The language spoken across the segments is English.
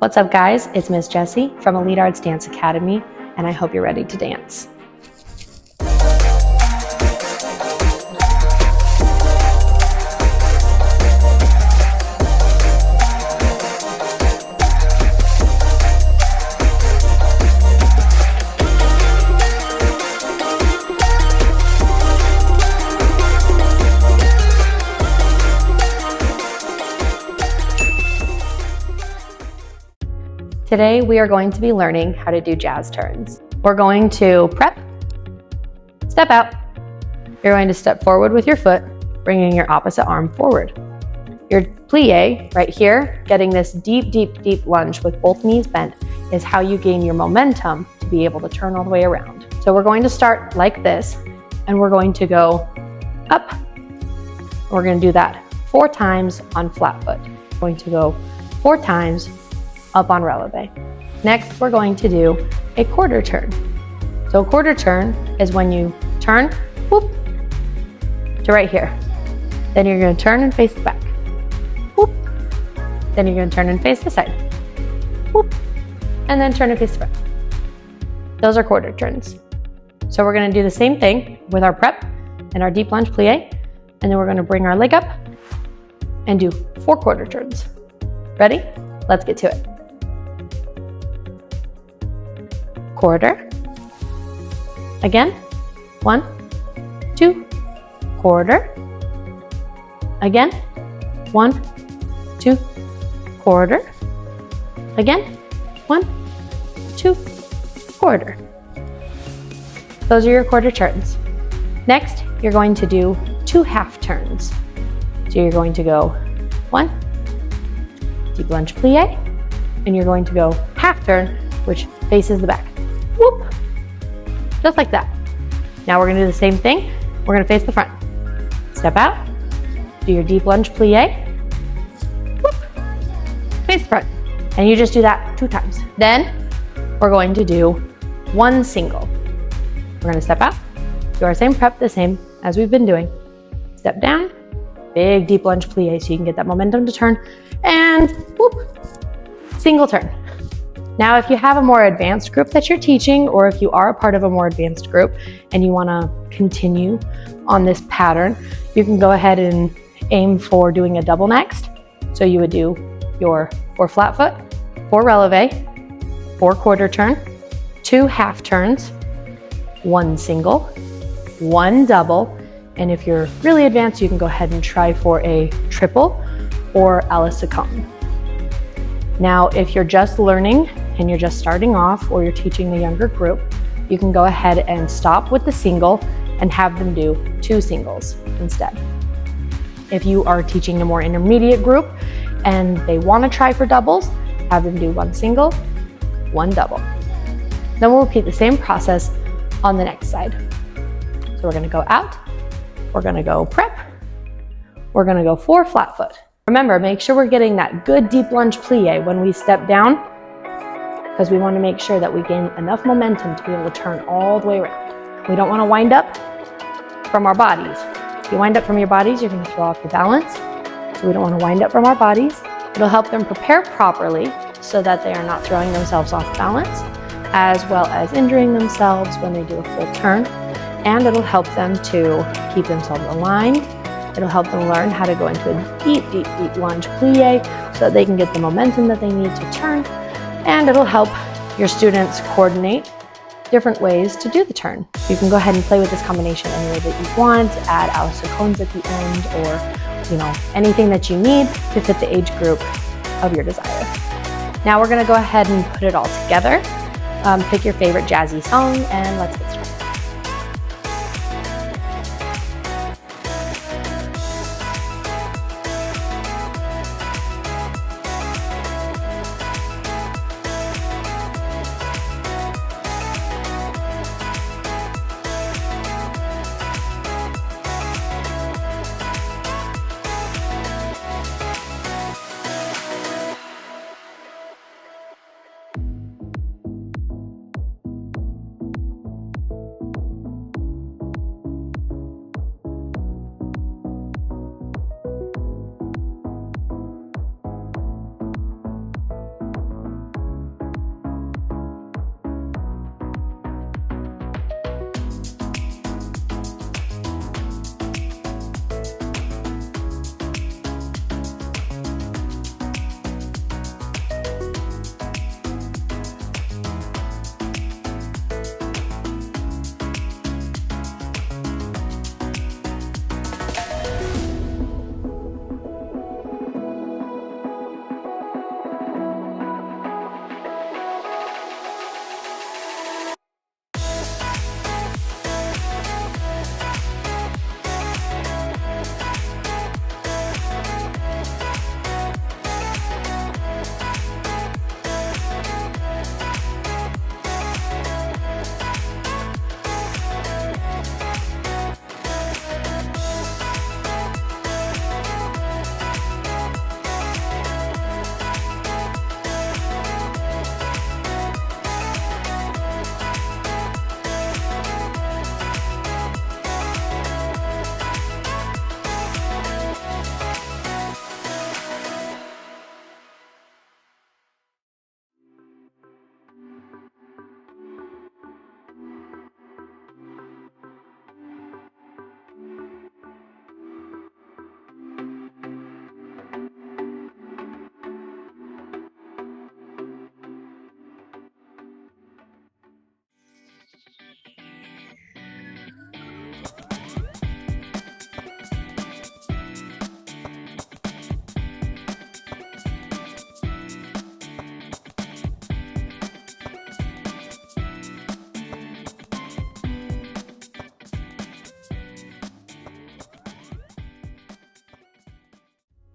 What's up, guys? It's Miss Jessie from Elite Arts Dance Academy, and I hope you're ready to dance. Today, we are going to be learning how to do jazz turns. We're going to prep, step out. You're going to step forward with your foot, bringing your opposite arm forward. Your plie right here, getting this deep, deep, deep lunge with both knees bent, is how you gain your momentum to be able to turn all the way around. So we're going to start like this, and we're going to go up. We're going to do that 4 times on flat foot. We're going to go 4 times up on releve. Next, we're going to do a quarter turn. So a quarter turn is when you turn, whoop, to right here. Then you're going to turn and face the back. Whoop. Then you're going to turn and face the side. Whoop. And then turn and face the front. Those are quarter turns. So we're going to do the same thing with our prep and our deep lunge plie. And then we're going to bring our leg up and do 4 quarter turns. Ready? Let's get to it. Quarter. Again. 1, 2, quarter. Again. 1, 2, quarter. Again. 1, 2, quarter. Those are your quarter turns. Next, you're going to do 2 half turns. So you're going to go 1, deep lunge plie, and you're going to go half turn, which faces the back. Whoop, just like that. Now we're gonna do the same thing. We're gonna face the front. Step out, do your deep lunge plie, whoop, face the front. And you just do that 2 times. Then we're going to do 1 single. We're gonna step out, do our same prep, the same as we've been doing. Step down, big deep lunge plie so you can get that momentum to turn, and whoop, single turn. Now, if you have a more advanced group that you're teaching, or if you are a part of a more advanced group and you wanna continue on this pattern, you can go ahead and aim for doing a double next. So you would do your 4 flat foot, 4 releve, 4 quarter turn, 2 half turns, 1 single, 1 double, and if you're really advanced, you can go ahead and try for a triple or a la seconde. Now, if you're just learning and you're just starting off, or you're teaching the younger group, you can go ahead and stop with the single and have them do 2 singles instead. If you are teaching a more intermediate group and they want to try for doubles, have them do 1 single, 1 double. Then we'll repeat the same process on the next side. So we're going to go out, we're going to go prep, we're going to go 4 flat foot. Remember, make sure we're getting that good deep lunge plie when we step down, because we want to make sure that we gain enough momentum to be able to turn all the way around. We don't want to wind up from our bodies. If you wind up from your bodies, you're going to throw off your balance. So we don't want to wind up from our bodies. It'll help them prepare properly so that they are not throwing themselves off balance, as well as injuring themselves when they do a full turn. And it'll help them to keep themselves aligned. It'll help them learn how to go into a deep, deep, deep lunge plie so that they can get the momentum that they need to turn. And it'll help your students coordinate different ways to do the turn. You can go ahead and play with this combination any way that you want, add a la secondes at the end, or anything that you need to fit the age group of your desire. Now we're gonna go ahead and put it all together. Pick your favorite jazzy song and let's get started.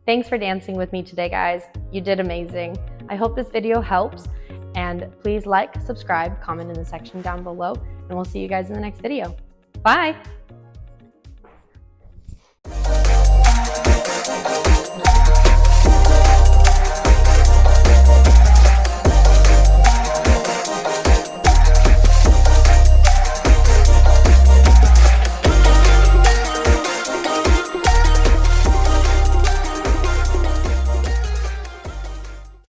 Thanks for dancing with me today, guys. You did amazing. I hope this video helps, and please like, subscribe, comment in the section down below, and we'll see you guys in the next video. Bye.